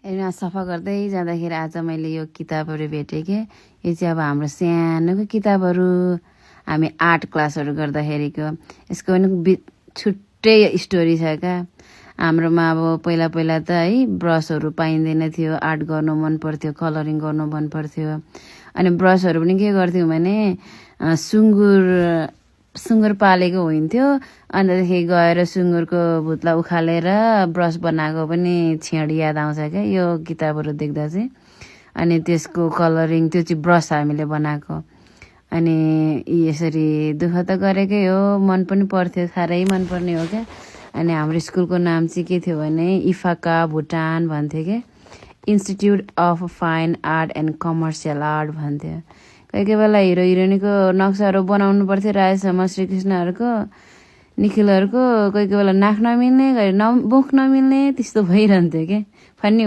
यहाँ सफा गर्दै जाँदाखेरि आज मैले यो किताबहरू भेटेँ कि यो चाहिँ अब हाम्रो सानोको किताबहरू हामी आर्ट क्लासहरू गर्दाखेरिको यसको पनि छुट्टै स्टोरी छ क्या। हाम्रोमा अब पहिला पहिला त है ब्रसहरू पाइँदैन थियो, आर्ट गर्नु मन पर्थ्यो, कलरिङ गर्नु मन पर्थ्यो। अनि ब्रसहरू पनि के गर्थ्यौँ भने सुँगुर पालेको हुन्थ्यो, अन्तदेखि गएर सुँगुरको भुत्ला उखालेर ब्रस बनाएको पनि छेड याद आउँछ क्या यो किताबहरू देख्दा चाहिँ। अनि त्यसको कलरिङ त्यो चाहिँ ब्रस हामीले बनाएको। अनि यसरी दुःख त गरेकै हो, मन पनि पर्थ्यो, साह्रै मनपर्ने हो क्या। अनि हाम्रो स्कुलको नाम चाहिँ के थियो भने इफाका भुटान भन्थ्यो क्या, institute of fine art and commercial art भन्थ्यो। कोही कोही बेला हिरो हिरोइनको नक्साहरू बनाउनु पर्थ्यो, राजेशमा श्रीकृष्णहरूको निखिलहरूको। कोही कोही बेला नाक नमिल्ने, मुख नमिल्ने, त्यस्तो भइरहन्थ्यो क्या। फन्नी